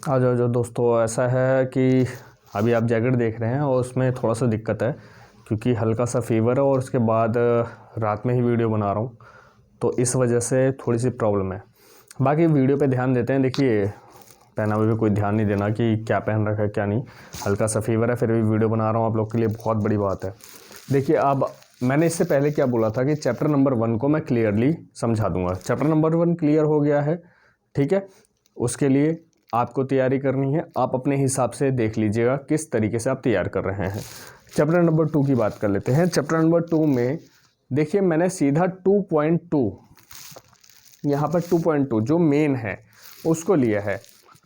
आ जाओ जो दोस्तों, ऐसा है कि अभी आप जैकेट देख रहे हैं और उसमें थोड़ा सा दिक्कत है क्योंकि हल्का सा फीवर है और उसके बाद रात में ही वीडियो बना रहा हूँ, तो इस वजह से थोड़ी सी प्रॉब्लम है। बाकी वीडियो पे ध्यान देते हैं। देखिए, पहनावे पे कोई ध्यान नहीं देना कि क्या पहन रखा है क्या नहीं। हल्का सा फीवर है फिर भी वीडियो बना रहा हूँ, आप लोग के लिए बहुत बड़ी बात है। देखिए, अब मैंने इससे पहले क्या बोला था कि चैप्टर नंबर 1 को मैं क्लियरली समझा दूंगा। चैप्टर नंबर 1 क्लियर हो गया है, ठीक है। उसके लिए आपको तैयारी करनी है, आप अपने हिसाब से देख लीजिएगा किस तरीके से आप तैयार कर रहे हैं। चैप्टर नंबर 2 की बात कर लेते हैं। चैप्टर नंबर 2 में देखिए, मैंने सीधा 2.2 यहाँ पर 2.2 जो मेन है उसको लिया है।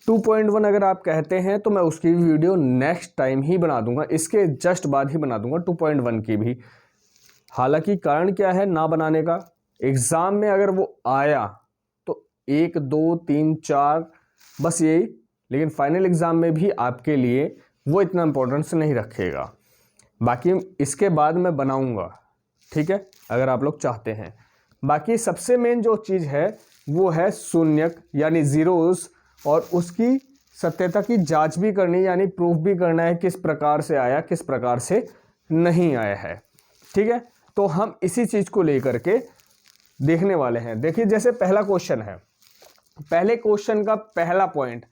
2.1 अगर आप कहते हैं तो मैं उसकी वीडियो नेक्स्ट टाइम ही बना दूंगा, इसके जस्ट बाद ही बना दूंगा 2.1 की भी। हालांकि कारण क्या है ना बनाने का, एग्जाम में अगर वो आया तो 1 2 3 4 बस यही, लेकिन फाइनल एग्जाम में भी आपके लिए वो इतना इंपॉर्टेंस नहीं रखेगा। बाकी इसके बाद मैं बनाऊंगा, ठीक है, अगर आप लोग चाहते हैं। बाकी सबसे मेन जो चीज़ है वो है शून्यक यानी जीरोस, और उसकी सत्यता की जांच भी करनी यानी प्रूफ भी करना है किस प्रकार से आया किस प्रकार से नहीं आया है, ठीक है। तो हम इसी चीज़ को लेकर के देखने वाले हैं। देखिए, जैसे पहला क्वेश्चन है, पहले क्वेश्चन का पहला पॉइंट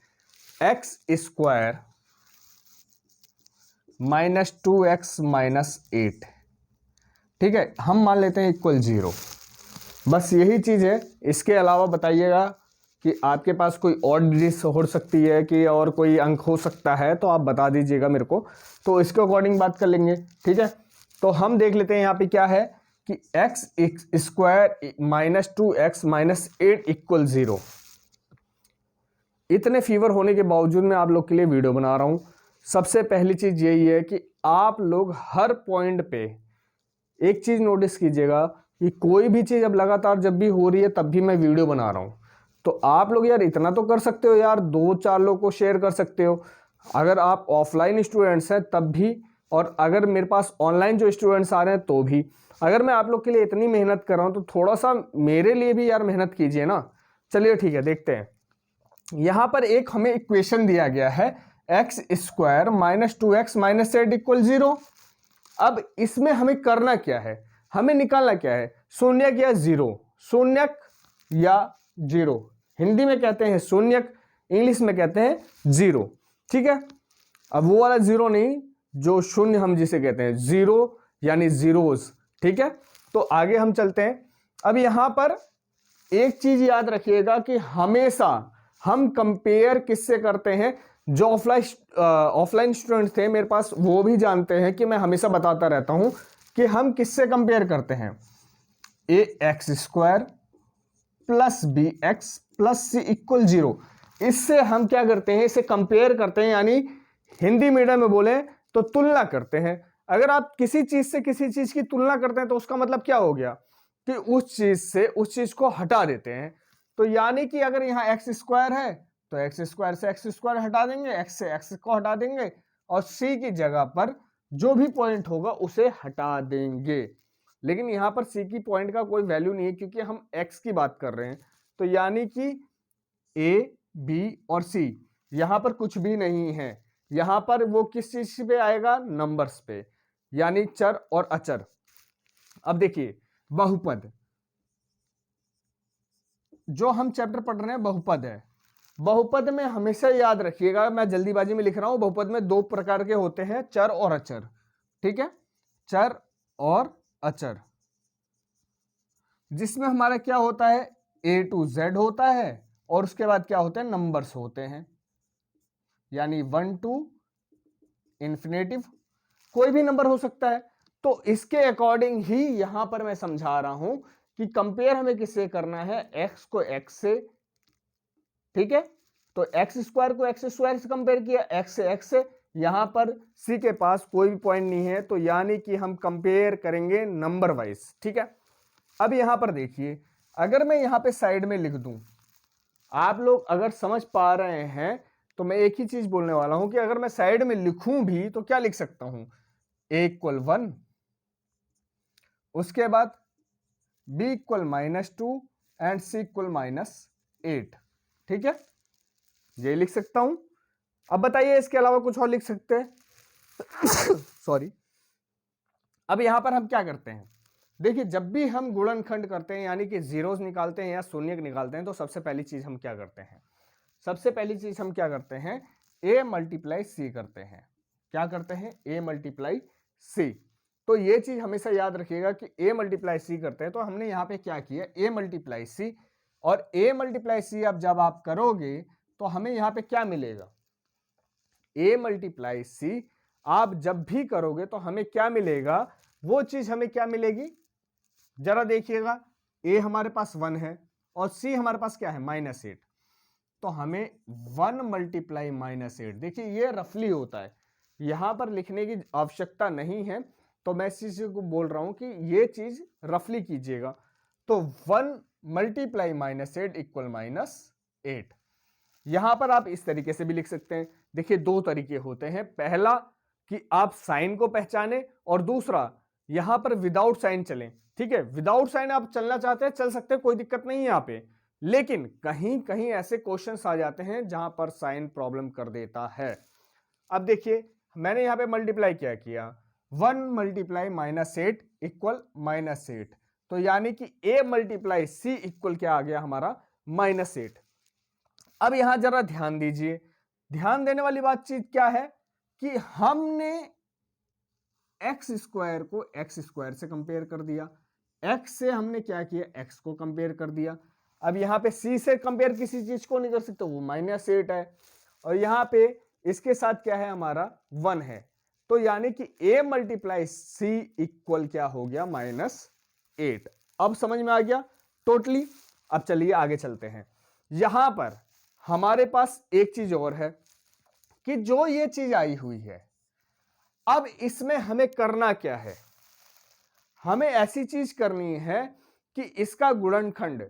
एक्स स्क्वायर -2x-8, ठीक है, हम मान लेते हैं इक्वल 0। बस यही चीज़ है। इसके अलावा बताइएगा कि आपके पास कोई और डिजिट हो सकती है कि और कोई अंक हो सकता है, तो आप बता दीजिएगा मेरे को, तो इसके अकॉर्डिंग बात कर लेंगे, ठीक है। तो हम देख लेते हैं यहाँ पे क्या है कि एक्स स्क्वायर -2x-8 = 0। इतने फीवर होने के बावजूद मैं आप लोग के लिए वीडियो बना रहा हूं। सबसे पहली चीज यही है कि आप लोग हर पॉइंट पे एक चीज नोटिस कीजिएगा कि कोई भी चीज अब लगातार जब भी हो रही है तब भी मैं वीडियो बना रहा हूं, तो आप लोग यार इतना तो कर सकते हो यार, 2-4 लोग को शेयर कर सकते हो अगर आप ऑफलाइन स्टूडेंट्स हैं तब भी, और अगर मेरे पास ऑनलाइन जो स्टूडेंट्स आ रहे हैं तो भी। अगर मैं आप लोग के लिए इतनी मेहनत कर रहा हूं तो थोड़ा सा मेरे लिए भी यार मेहनत कीजिए ना। चलिए ठीक है, देखते हैं। यहां पर एक हमें इक्वेशन दिया गया है एक्स स्क्वायर -2x-8 = 0। अब इसमें हमें करना क्या है, हमें निकालना क्या है, शून्यक या जीरो। शून्यक या जीरो, हिंदी में कहते हैं शून्यक, इंग्लिश में कहते हैं जीरो, ठीक है। अब वो वाला जीरो नहीं जो शून्य हम जिसे कहते हैं, जीरो यानी जीरोस, ठीक है। तो आगे हम चलते हैं। अब यहां पर एक चीज याद रखिएगा कि हमेशा हम कंपेयर किससे करते हैं, जो ऑफलाइन स्टूडेंट थे मेरे पास वो भी जानते हैं कि मैं हमेशा बताता रहता हूं कि हम किससे कंपेयर करते हैं, ax² + bx + c = 0। इससे हम क्या करते हैं, इसे कंपेयर करते हैं, यानी हिंदी मीडियम में बोले तो तुलना करते हैं। अगर आप किसी चीज से किसी चीज की तुलना करते हैं तो उसका मतलब क्या हो गया कि उस चीज से उस चीज को हटा देते हैं। तो यानी कि अगर यहां x² है तो x² से x² हटा देंगे, x से x को हटा देंगे, और c की जगह पर जो भी पॉइंट होगा उसे हटा देंगे। लेकिन यहां पर c की पॉइंट का कोई वैल्यू नहीं है क्योंकि हम x की बात कर रहे हैं। तो यानी कि a, b और c यहां पर कुछ भी नहीं है। यहां पर वो किस चीज पे आएगा, नंबर्स पे, यानी चर और अचर। अब देखिए, बहुपद जो हम चैप्टर पढ़ रहे हैं बहुपद है। बहुपद में हमेशा याद रखिएगा, मैं जल्दीबाजी में लिख रहा हूं, बहुपद में 2 प्रकार के होते हैं, चर और अचर, ठीक है, चर और अचर, जिसमें हमारा क्या होता है, A to Z होता है और उसके बाद क्या होते हैं, नंबर्स होते हैं, यानी 1 to इन्फिनेटिव, कोई भी नंबर हो सकता है। तो इसके अकॉर्डिंग ही यहां पर मैं समझा रहा हूं कि कंपेयर हमें किससे करना है, x को x से, ठीक है। तो x² को x² से कंपेयर किया, x से x से। यहां पर c के पास कोई भी पॉइंट नहीं है, तो यानी कि हम कंपेयर करेंगे नंबर वाइज, ठीक है। अब यहां पर देखिए, अगर मैं यहां पे साइड में लिख दूं, आप लोग अगर समझ पा रहे हैं तो मैं एक ही चीज बोलने वाला हूं कि अगर मैं साइड में लिखूं भी तो क्या लिख सकता हूं, a = 1, उसके बाद b = -2 एंड c = -8, ठीक है, ये लिख सकता हूं। अब बताइए इसके अलावा कुछ और लिख सकते हैं? सॉरी। अब यहां पर हम क्या करते हैं, देखिए जब भी हम गुणनखंड करते हैं यानी कि जीरोस निकालते हैं या शून्य निकालते हैं, तो सबसे पहली चीज हम क्या करते हैं, सबसे पहली चीज हम क्या करते हैं, a मल्टीप्लाई सी करते हैं। क्या करते हैं, a मल्टीप्लाई सी। तो ये चीज हमेशा याद रखिएगा कि a मल्टीप्लाई सी करते हैं। तो हमने यहां पे क्या किया, a मल्टीप्लाई सी, और a मल्टीप्लाई सी अब जब आप करोगे तो हमें यहां पे क्या मिलेगा, a मल्टीप्लाई सी आप जब भी करोगे तो हमें क्या मिलेगा, वो चीज हमें क्या मिलेगी, जरा देखिएगा, a हमारे पास 1 है और c हमारे पास क्या है, -8। तो हमें 1 मल्टीप्लाई -8, देखिए ये रफली होता है, यहां पर लिखने की आवश्यकता नहीं है। तो मैं इस चीज को बोल रहा हूं कि ये चीज रफली कीजिएगा। तो 1 मल्टीप्लाई -8 इक्वल -8। यहां पर आप इस तरीके से भी लिख सकते हैं। देखिए दो तरीके होते हैं, पहला कि आप साइन को पहचाने और दूसरा यहां पर विदाउट साइन चलें। ठीक है, विदाउट साइन आप चलना चाहते हैं चल सकते हैं, कोई दिक्कत नहीं है यहां पे, लेकिन कहीं कहीं ऐसे क्वेश्चंस आ जाते हैं जहां पर साइन प्रॉब्लम कर देता है। अब देखिए मैंने यहां पे मल्टीप्लाई क्या किया, 1 मल्टीप्लाई -8 इक्वल -8। तो यानी कि a मल्टीप्लाई सी इक्वल क्या आ गया हमारा, -8। अब यहां जरा ध्यान दीजिए, ध्यान देने वाली बात चीज क्या है कि हमने एक्स स्क्वायर को एक्स स्क्वायर से कंपेयर कर दिया, एक्स से हमने क्या किया, एक्स को कंपेयर कर दिया। अब यहां पे सी से कंपेयर किसी चीज को नहीं कर सकते, वो -8 है, और यहां पे इसके साथ क्या है हमारा 1 है। तो यानी कि a मल्टीप्लाई सी इक्वल क्या हो गया, -8। अब समझ में आ गया टोटली। अब चलिए आगे चलते हैं। यहां पर हमारे पास एक चीज और है कि जो ये चीज आई हुई है, अब इसमें हमें करना क्या है, हमें ऐसी चीज करनी है कि इसका गुणनखंड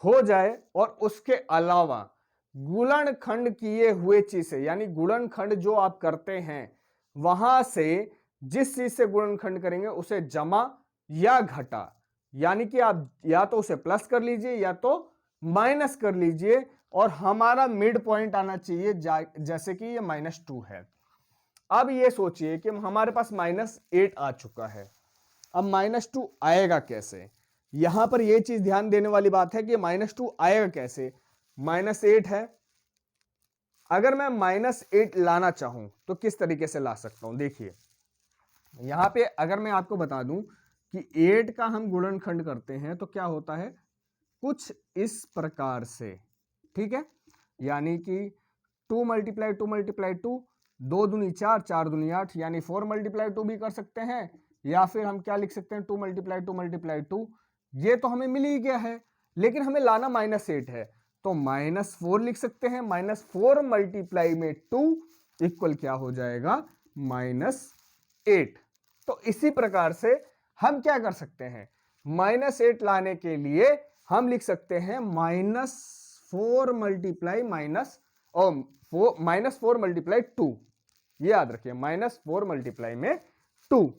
हो जाए और उसके अलावा गुणनखंड किए हुए चीज से, यानी गुणनखंड जो आप करते हैं वहां से जिस चीज से गुणनखंड करेंगे उसे जमा या घटा, यानी कि आप या तो उसे प्लस कर लीजिए या तो माइनस कर लीजिए, और हमारा मिड पॉइंट आना चाहिए जैसे कि ये -2 है। अब ये सोचिए कि हमारे पास -8 आ चुका है, अब -2 आएगा कैसे, यहां पर यह चीज ध्यान देने वाली बात है कि -2 आएगा कैसे। -8 है, अगर मैं -8 लाना चाहूं तो किस तरीके से ला सकता हूं, देखिए यहां पे अगर मैं आपको बता दूं कि 8 का हम गुणनखंड करते हैं तो क्या होता है, कुछ इस प्रकार से। ठीक है, यानी कि 2 मल्टीप्लाई 2 मल्टीप्लाई 2, 2 दूनी 4, 4 दूनी 8, यानी 4 मल्टीप्लाई 2 भी कर सकते हैं, या फिर हम क्या लिख सकते हैं, 2 मल्टीप्लाई 2 मल्टीप्लाई 2। ये तो हमें मिल ही गया है, लेकिन हमें लाना -8 है, तो -4 लिख सकते हैं। -4 मल्टीप्लाई में 2 इक्वल क्या हो जाएगा, -8। तो इसी प्रकार से हम क्या कर सकते हैं, -8 लाने के लिए हम लिख सकते हैं -4 मल्टीप्लाई -4 मल्टीप्लाई 2, याद रखिए -4 मल्टीप्लाई में 2।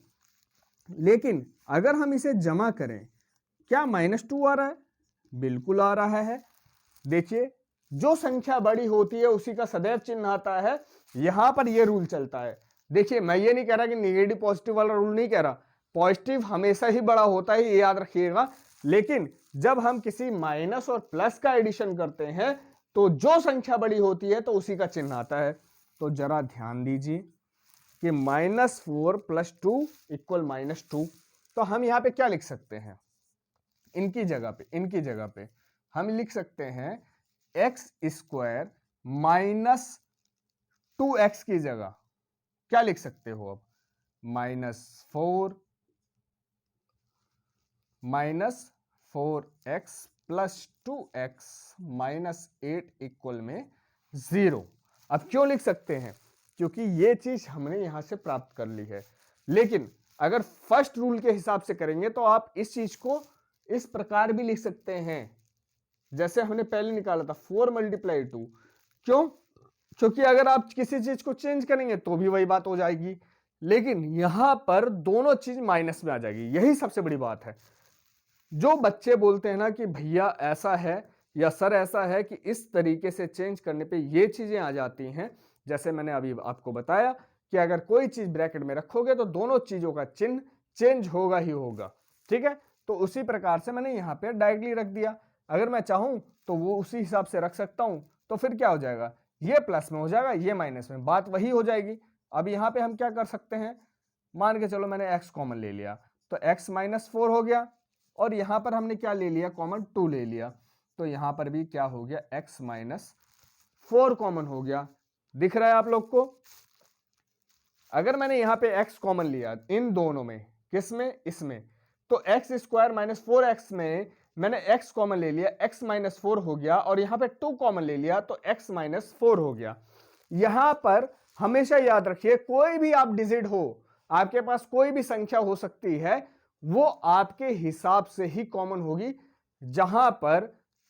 लेकिन अगर हम इसे जमा करें, क्या -2 आ रहा है, बिल्कुल आ रहा है। देखिए जो संख्या बड़ी होती है उसी का सदैव चिन्ह आता है, यहां पर यह रूल चलता है। देखिए मैं ये नहीं कह रहा कि नेगेटिव पॉजिटिव वाला रूल नहीं कह रहा, पॉजिटिव हमेशा ही बड़ा होता है, ये याद रखिएगा। लेकिन जब हम किसी माइनस और प्लस का एडिशन करते हैं तो जो संख्या बड़ी होती है तो उसी का चिन्ह आता है। तो जरा ध्यान दीजिए कि -4 + 2 इक्वल -2। तो हम यहां पे क्या लिख सकते हैं, इनकी जगह पे हम लिख सकते हैं x² -2x की जगह क्या लिख सकते हो, अब -4x + 2x -8 इक्वल में 0। अब क्यों लिख सकते हैं, क्योंकि ये चीज हमने यहां से प्राप्त कर ली है। लेकिन अगर फर्स्ट रूल के हिसाब से करेंगे तो आप इस चीज को इस प्रकार भी लिख सकते हैं जैसे हमने पहले निकाला था, 4 मल्टीप्लाई 2। क्यों, क्योंकि अगर आप किसी चीज को चेंज करेंगे तो भी वही बात हो जाएगी, लेकिन यहां पर दोनों चीज माइनस में आ जाएगी। यही सबसे बड़ी बात है। जो बच्चे बोलते हैं ना कि भैया ऐसा है या सर ऐसा है कि इस तरीके से चेंज करने पे ये चीजें आ जाती हैं, जैसे मैंने अभी आपको बताया कि अगर कोई चीज ब्रैकेट में रखोगे तो दोनों चीजों का चिन्ह चेंज होगा ही होगा। ठीक है, तो उसी प्रकार से मैंने यहां पे डायरेक्टली रख दिया। अगर मैं चाहूं तो वो उसी हिसाब से रख सकता हूं, तो फिर क्या हो जाएगा, ये प्लस में हो जाएगा, ये माइनस में, बात वही हो जाएगी। अब यहां पे हम क्या कर सकते हैं, मान के चलो मैंने x कॉमन ले लिया तो x माइनस 4 हो गया, और यहां पर हमने क्या ले लिया, कॉमन 2 ले लिया, तो यहां पर भी क्या हो गया, x माइनस 4 कॉमन हो गया। दिख रहा है आप लोग को। अगर मैंने यहां पे x कॉमन लिया इन दोनों में, किस में, इसमें, तो एक्स स्क्वायर माइनस 4x में मैंने x कॉमन ले लिया, x माइनस 4 हो गया, और यहां पे 2 कॉमन ले लिया तो x माइनस 4 हो गया। यहां पर हमेशा याद रखिए, कोई भी आप डिजिट हो, आपके पास कोई भी संख्या हो सकती है, वो आपके हिसाब से ही कॉमन होगी। जहां पर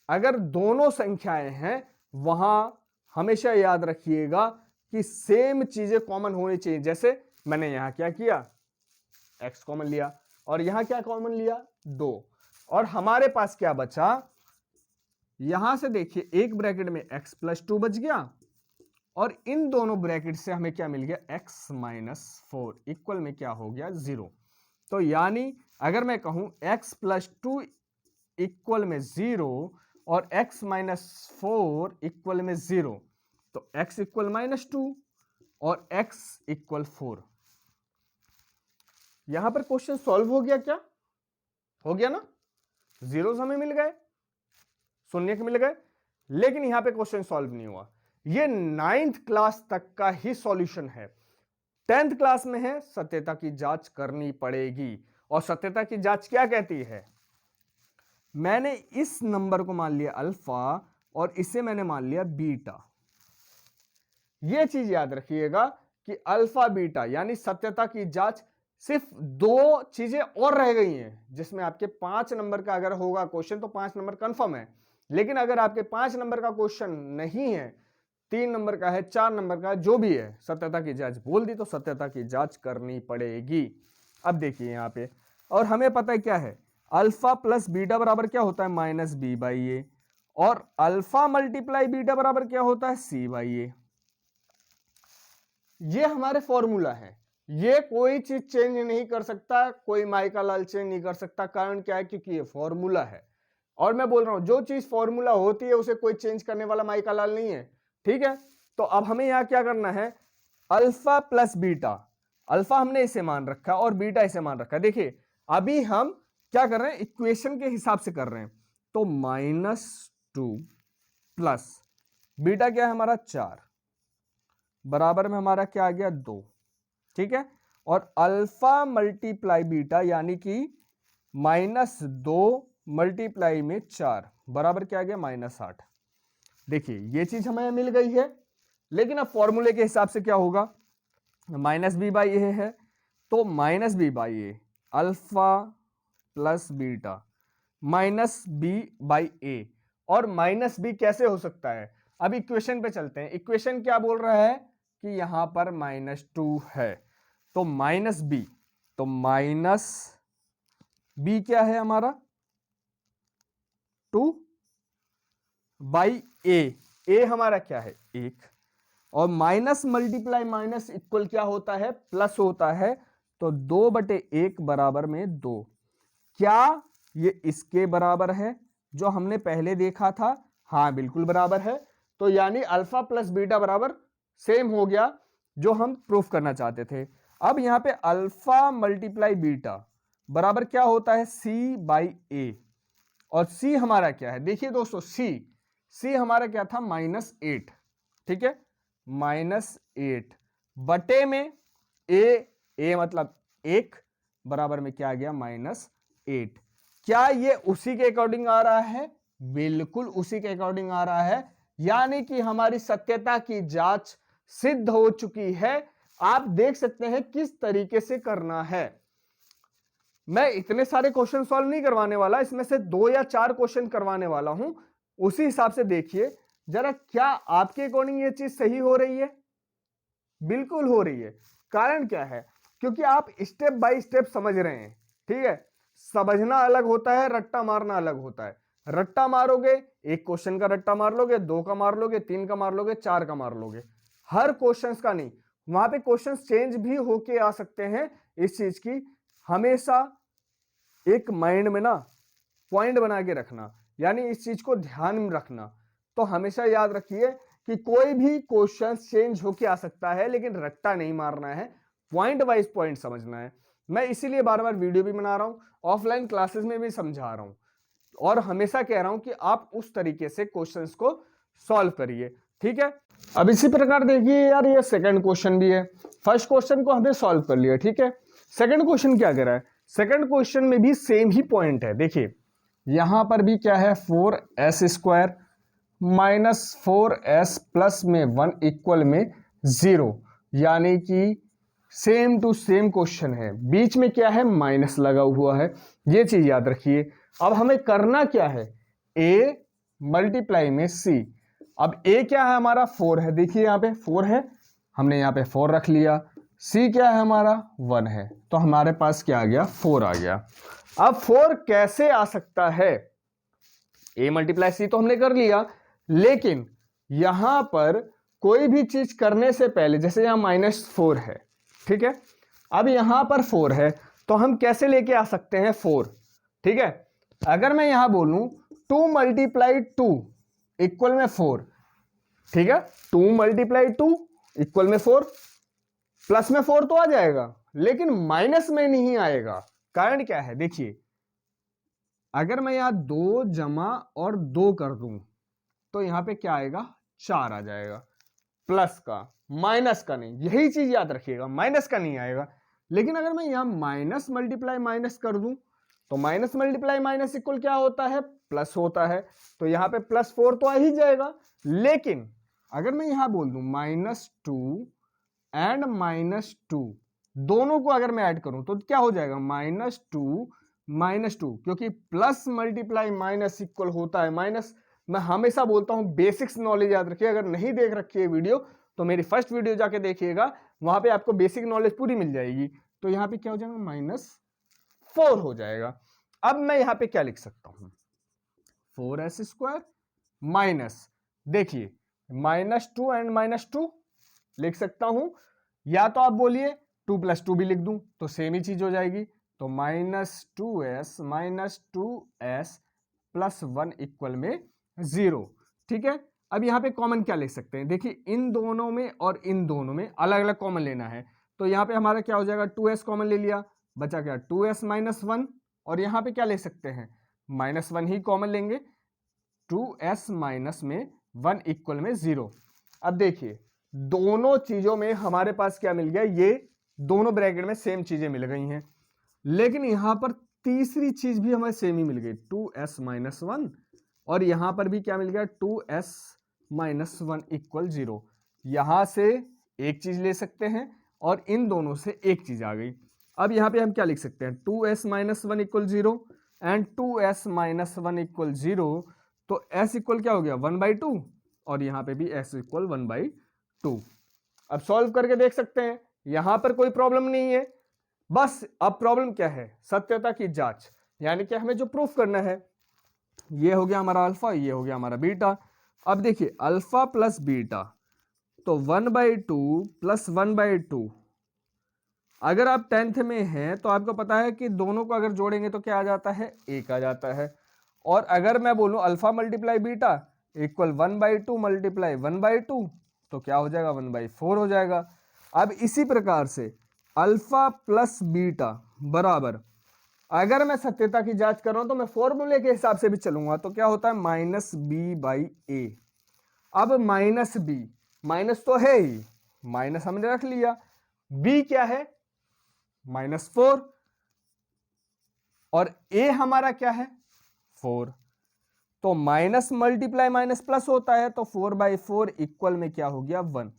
अगर दोनों संख्याएं हैं, वहां हमेशा याद रखिएगा कि सेम चीजें कॉमन होनी चाहिए। जैसे मैंने यहां क्या किया, x कॉमन लिया, और यहां क्या कॉमन लिया, 2, और हमारे पास क्या बचा, यहां से देखिए एक ब्रैकेट में x प्लस 2 बच गया, और इन दोनों ब्रैकेट से हमें क्या मिल गया, x माइनस 4 इक्वल में क्या हो गया, 0। तो यानी अगर मैं कहूं x प्लस 2 इक्वल में 0 और x माइनस 4 इक्वल में 0, तो x इक्वल माइनस 2 और x इक्वल 4। यहां पर क्वेश्चन सॉल्व हो गया क्या, हो गया ना, जीरोस हमें मिल गए, शून्य के मिल गए, लेकिन यहां पे क्वेश्चन सॉल्व नहीं हुआ। ये 9th क्लास तक का ही सॉल्यूशन है। 10th क्लास में है, सत्यता की जांच करनी पड़ेगी। और सत्यता की जांच क्या कहती है, मैंने इस नंबर को मान लिया अल्फा और इसे मैंने मान लिया बीटा। यह चीज याद रखिएगा कि अल्फा बीटा यानी सत्यता की जांच, सिर्फ 2 चीजें और रह गई हैं, जिसमें आपके 5 नंबर का अगर होगा क्वेश्चन तो 5 नंबर कंफर्म है। लेकिन अगर आपके 5 नंबर का क्वेश्चन नहीं है, 3 नंबर का है, 4 नंबर का, जो भी है, सत्यता की जांच बोल दी तो सत्यता की जांच करनी पड़ेगी। अब देखिए यहां पे, और हमें पता है क्या है, अल्फा प्लस बीटा बराबर क्या होता है, माइनस बी बाई ए, और अल्फा मल्टीप्लाई बीटा बराबर क्या होता है, सी बाई ए। ये हमारे फॉर्मूला है, ये कोई चीज चेंज नहीं कर सकता, कोई माइका लाल चेंज नहीं कर सकता। कारण क्या है, क्योंकि ये फॉर्मूला है। और मैं बोल रहा हूं, जो चीज फॉर्मूला होती है उसे कोई चेंज करने वाला माइका लाल नहीं है। ठीक है, तो अब हमें यहां क्या करना है, अल्फा प्लस बीटा, अल्फा हमने इसे मान रखा और बीटा इसे मान रखा। देखिए अभी हम क्या कर रहे हैं, इक्वेशन के हिसाब से कर रहे हैं। तो -2 प्लस बीटा क्या है हमारा, 4, बराबर में हमारा क्या आ गया, 2। ठीक है, और अल्फा मल्टीप्लाई बीटा यानी कि -2 मल्टीप्लाई में 4 बराबर क्या आ गया, -8। देखिए ये चीज हमें मिल गई है, लेकिन अब फॉर्मूले के हिसाब से क्या होगा, माइनस बी बाई ए है, तो minus B by A alpha plus beta minus B by A, और माइनस बी कैसे हो सकता है, अब इक्वेशन पे चलते हैं। इक्वेशन क्या बोल रहा है कि यहां पर -2 है, तो माइनस बी, तो माइनस बी क्या है हमारा, 2 बाई ए हमारा क्या है, 1, और माइनस मल्टीप्लाई माइनस इक्वल क्या होता है, प्लस होता है, तो 2/1 बराबर में 2। क्या ये इसके बराबर है जो हमने पहले देखा था, हाँ बिल्कुल बराबर है। तो यानी अल्फा प्लस बीटा बराबर सेम हो गया, जो हम प्रूफ करना चाहते थे। अब यहां पे अल्फा मल्टीप्लाई बीटा बराबर क्या होता है, सी बाई ए, और सी हमारा क्या है, देखिए दोस्तों, सी हमारा क्या था, -8। ठीक है, -8 बटे में ए मतलब 1 बराबर में क्या आ गया, -8। क्या ये उसी के अकॉर्डिंग आ रहा है, बिल्कुल उसी के अकॉर्डिंग आ रहा है, यानी कि हमारी सत्यता की जांच सिद्ध हो चुकी है। आप देख सकते हैं किस तरीके से करना है। मैं इतने सारे क्वेश्चन सॉल्व नहीं करवाने वाला, इसमें से 2 या 4 क्वेश्चन करवाने वाला हूं। उसी हिसाब से देखिए जरा, क्या आपके अकॉर्डिंग ये चीज सही हो रही है, बिल्कुल हो रही है। कारण क्या है, क्योंकि आप स्टेप बाय स्टेप समझ रहे हैं। ठीक है, समझना अलग होता है, रट्टा मारना अलग होता है। रट्टा मारोगे, एक क्वेश्चन का रट्टा मार लोगे, 2 का मार लोगे, 3 का मार लोगे, 4 का मार लोगे, हर क्वेश्चंस का नहीं, वहां पे क्वेश्चंस चेंज भी होके आ सकते हैं। इस चीज की हमेशा एक माइंड में ना पॉइंट बना के रखना, यानी इस चीज को ध्यान में रखना। तो हमेशा याद रखिए कि कोई भी क्वेश्चन चेंज होके आ सकता है, लेकिन रट्टा नहीं मारना है, पॉइंट वाइज पॉइंट समझना है। मैं इसीलिए बार बार वीडियो भी बना रहा हूं, ऑफलाइन क्लासेस में भी समझा रहा हूं, और हमेशा कह रहा हूं कि आप उस तरीके से क्वेश्चंस को सॉल्व करिए, ठीक है। अब इसी प्रकार देखिए यार, ये सेकंड क्वेश्चन भी है। फर्स्ट क्वेश्चन को हमने सॉल्व कर लिया, ठीक है। सेकंड क्वेश्चन क्या कह रहा है, सेकंड क्वेश्चन में भी सेम ही पॉइंट है। देखिए यहां पर भी क्या है, 4s² माइनस 4s प्लस में 1 इक्वल में 0, यानी कि सेम टू सेम क्वेश्चन है। बीच में क्या है, माइनस लगा हुआ है, ये चीज याद रखिए। अब हमें करना क्या है, a मल्टीप्लाई में c। अब a क्या है हमारा, 4 है, देखिए यहां पे 4 है, हमने यहां पे 4 रख लिया। c क्या है हमारा, 1 है, तो हमारे पास क्या आ गया, 4 आ गया। अब 4 कैसे आ सकता है, a मल्टीप्लाई c तो हमने कर लिया, लेकिन यहां पर कोई भी चीज करने से पहले, जैसे यहां -4 है, ठीक है, अब यहां पर 4 है, तो हम कैसे लेके आ सकते हैं 4, ठीक है। अगर मैं यहां बोलूं 2 मल्टीप्लाई 2 इक्वल में 4, ठीक है, 2 मल्टीप्लाई 2 इक्वल में 4, प्लस में 4 तो आ जाएगा, लेकिन माइनस में नहीं आएगा। कारण क्या है, देखिए अगर मैं यहां 2 जमा और 2 कर दूं तो यहां पे क्या आएगा, 4 आ जाएगा, प्लस का, माइनस का नहीं। यही चीज याद रखिएगा, माइनस का नहीं आएगा। लेकिन अगर मैं यहां माइनस मल्टीप्लाई माइनस कर दूं तो माइनस मल्टीप्लाई माइनस इक्वल क्या होता है, प्लस होता है, तो यहां पे +4 तो आ ही जाएगा। लेकिन अगर मैं यहां बोल दूं -2 एंड -2, दोनों को अगर मैं ऐड करूं तो क्या हो जाएगा, -2 -2, क्योंकि प्लस मल्टीप्लाई माइनस इक्वल होता है माइनस। मैं हमेशा बोलता हूं बेसिक्स नॉलेज याद रखिए। अगर नहीं देख रखी है वीडियो तो मेरी फर्स्ट वीडियो जाके देखिएगा, वहां पे आपको बेसिक नॉलेज पूरी मिल जाएगी। तो यहां पे क्या हो जाएगा, -4 हो जाएगा। अब मैं यहां पे क्या लिख सकता हूं, 4s² माइनस, देखिए -2 एंड -2 लिख सकता हूं, या तो आप बोलिए 2 + 2 भी लिख दूं तो सेम ही चीज हो जाएगी। तो -2s प्लस 1 इक्वल में 0, ठीक है। अब यहां पे कॉमन क्या ले सकते हैं, देखिए इन दोनों में और इन दोनों में अलग अलग कॉमन लेना है। तो यहां पे हमारा क्या हो जाएगा, 2s कॉमन ले लिया, बचा क्या 2s - 1, और यहां पे क्या ले सकते हैं, -1 ही कॉमन लेंगे, 2s माइनस में 1 इक्वल में 0। अब देखिए दोनों चीजों में हमारे पास क्या मिल गया, ये दोनों ब्रैकेट में सेम चीजें मिल गई हैं, लेकिन यहां पर तीसरी चीज भी हमें सेम ही मिल गई, 2s - 1, और यहां पर भी क्या मिल गया, 2s - 1 इक्वल 0। यहां से एक चीज ले सकते हैं और इन दोनों से एक चीज आ गई। अब यहां पे हम क्या लिख सकते हैं, 2s - 1 equal 0 and 2s - 1 equal 0, तो s इक्वल क्या हो गया, 1/2, और यहां पे भी s इक्वल 1/2। अब सॉल्व करके देख सकते हैं, यहां पर कोई प्रॉब्लम नहीं है। बस अब प्रॉब्लम क्या है, सत्यता की जांच, यानी कि हमें जो प्रूफ करना है, ये हो गया हमारा अल्फा, ये हो गया हमारा बीटा। अब देखिए अल्फा प्लस बीटा, तो 1/2 प्लस 1/2, अगर आप 10th में हैं तो आपको पता है कि दोनों को अगर जोड़ेंगे तो क्या आ जाता है, 1 आ जाता है। और अगर मैं बोलूं alpha multiply beta equal 1/2 multiply 1/2, तो क्या हो जाएगा, 1/4 हो जाएगा। अब इसी प्रकार से अल्फा प्लस बीटा बराबर, अगर मैं सत्यता की जांच कर रहा हूं तो मैं फॉर्मूले के हिसाब से भी चलूंगा, तो क्या होता है, -b/a। अब -b, माइनस तो है ही, माइनस हमने रख लिया, b क्या है, -4, और a हमारा क्या है, 4, तो माइनस मल्टीप्लाई माइनस प्लस होता है, तो 4/4 इक्वल में क्या हो गया, 1।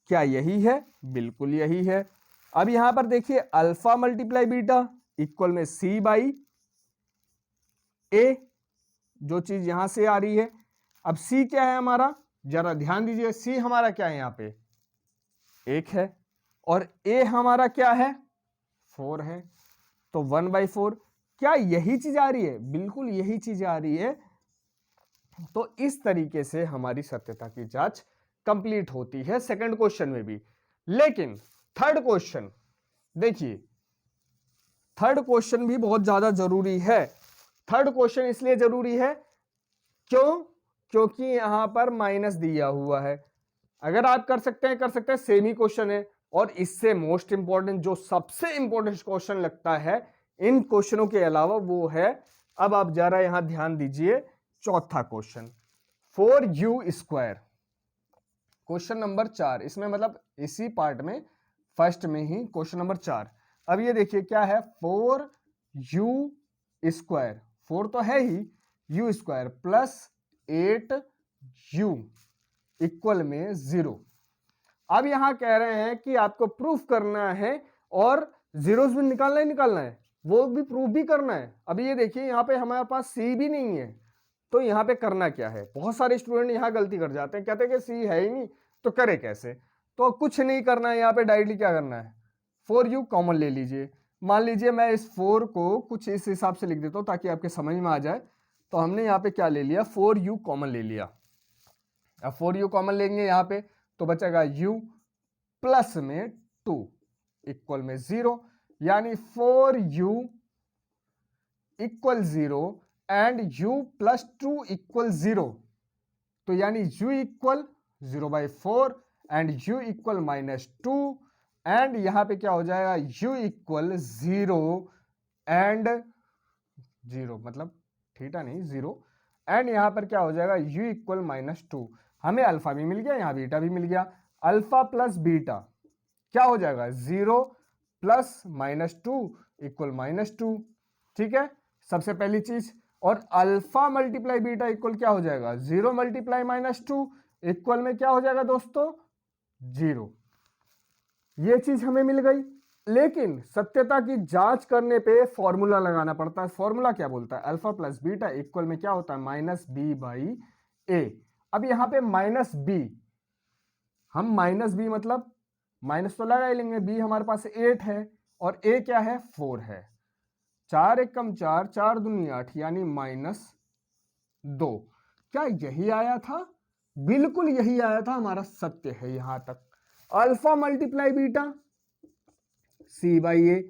क्या यही है, बिल्कुल यही है। अब यहां पर देखिए अल्फा मल्टीप्लाई बीटा इक्वल में c/a, जो चीज यहां से आ रही है। अब c क्या है हमारा, जरा ध्यान दीजिए, c हमारा क्या है, यहां पे 1 है, और a हमारा क्या है, 4 है, तो 1/4। क्या यही चीज आ रही है, बिल्कुल यही चीज आ रही है। तो इस तरीके से हमारी सत्यता की जांच कंप्लीट होती है सेकंड क्वेश्चन में भी। लेकिन थर्ड क्वेश्चन देखिए, थर्ड क्वेश्चन भी बहुत ज्यादा जरूरी है। थर्ड क्वेश्चन इसलिए जरूरी है क्यों? क्योंकि यहां पर माइनस दिया हुआ है। अगर आप कर सकते हैं, सेम ही क्वेश्चन है। और इससे मोस्ट इंपॉर्टेंट, जो सबसे इंपॉर्टेंट क्वेश्चन लगता है इन क्वेश्चनों के अलावा, वो है, अब आप जरा यहां ध्यान दीजिए, चौथा क्वेश्चन 4u²। क्वेश्चन नंबर 4, इसमें मतलब इसी पार्ट में फर्स्ट में ही क्वेश्चन नंबर 4। अब ये देखिए क्या है, 4u², 4 तो है ही, u² प्लस 8u इक्वल में 0। अब यहां कह रहे हैं कि आपको प्रूफ करना है और जीरोस भी निकालना है, वो भी प्रूफ भी करना है। अब ये देखिए यहां पे हमारे पास सी भी नहीं है, तो यहां पे करना क्या है। बहुत सारे स्टूडेंट यहां गलती कर जाते हैं, कहते हैं कि सी है ही नहीं तो करे कैसे। तो कुछ नहीं करना है, यहाँ पे डायरेक्टली क्या करना है, 4u कॉमन ले लीजिए। मान लीजिए मैं इस 4 को कुछ इस हिसाब से लिख देता हूं ताकि आपके समझ में आ जाए। तो हमने यहाँ पे क्या ले लिया, 4u कॉमन ले लिया। अब 4u कॉमन लेंगे यहाँ पे तो बचेगा u प्लस में 2 इक्वल में 0, यानी 4u equal 0 and u plus 2 equal 0। तो यानी u equal 0/4 and u equal -2 and यहां पे क्या हो जाएगा, u इक्वल 0 एंड 0, मतलब थीटा नहीं 0, एंड यहां पर क्या हो जाएगा, u इक्वल -2। हमें अल्फा भी मिल गया, यहां बीटा भी मिल गया। अल्फा प्लस बीटा क्या हो जाएगा, 0 प्लस -2 इक्वल -2। ठीक है, सबसे पहली चीज। और अल्फा मल्टीप्लाई बीटा इक्वल क्या हो जाएगा, 0 मल्टीप्लाई -2 इक्वल में क्या हो जाएगा दोस्तों, 0। ये चीज हमें मिल गई। लेकिन सत्यता की जांच करने पे फॉर्मूला लगाना पड़ता है। फॉर्मूला क्या बोलता है, अल्फा प्लस बीटा इक्वल में क्या होता है, -b/a। अब यहां पे -b, हम -b मतलब माइनस तो लगा ही लेंगे, b हमारे पास 8 है और a क्या है, 4 है। 4 एकम 4, 4 दूनी 8, यानी -2। क्या यही आया था, बिल्कुल यही आया था, हमारा सत्य है यहां तक। Alpha multiply beta c/a,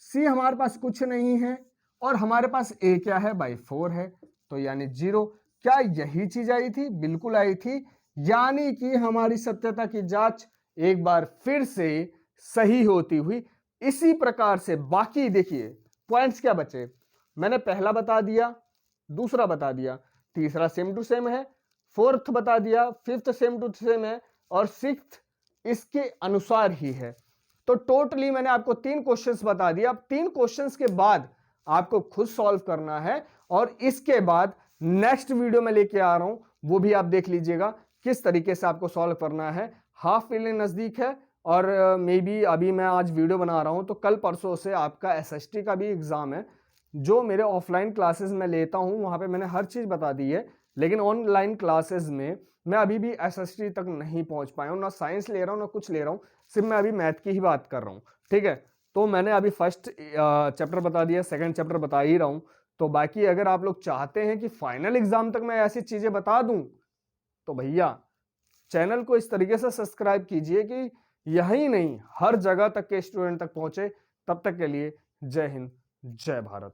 c हमारे पास कुछ नहीं है और हमारे पास a क्या है, /4 है, तो यानी 0। क्या यही चीज आई थी, बिल्कुल आई थी। यानी कि हमारी सत्यता की जांच एक बार फिर से सही होती हुई। इसी प्रकार से बाकी देखिए पॉइंट्स क्या बचे, मैंने पहला बता दिया, दूसरा बता दिया, तीसरा सेम टू सेम है, फोर्थ बता दिया, फिफ्थ सेम टू सेम है और सिक्स्थ इसके अनुसार ही है। तो टोटली मैंने आपको 3 क्वेश्चंस बता दिया। अब 3 क्वेश्चंस के बाद आपको खुद सॉल्व करना है और इसके बाद नेक्स्ट वीडियो में लेके आ रहा हूं, वो भी आप देख लीजिएगा किस तरीके से आपको सॉल्व करना है। हाफ ईयरली नजदीक है और मे बी अभी मैं आज वीडियो बना रहा हूं तो कल परसों से आपका एसएसटी का भी एग्जाम है। जो मेरे ऑफलाइन क्लासेस में लेता हूं वहां पे मैंने हर चीज बता दी है, लेकिन ऑनलाइन क्लासेस में मैं अभी भी एसएसटी तक नहीं पहुंच पाया हूं, ना साइंस ले रहा हूं ना कुछ ले रहा हूं, सिर्फ मैं अभी मैथ की ही बात कर रहा हूं। ठीक है, तो मैंने अभी फर्स्ट चैप्टर बता दिया, सेकंड चैप्टर बता ही रहा हूं। तो बाकी अगर आप लोग चाहते हैं कि फाइनल एग्जाम तक मैं ऐसी चीजें बता दूं तो भैया चैनल को इस तरीके से सब्सक्राइब कीजिए कि यही नहीं हर जगह तक के स्टूडेंट तक पहुंचे। तब तक के लिए जय हिंद, जय भारत।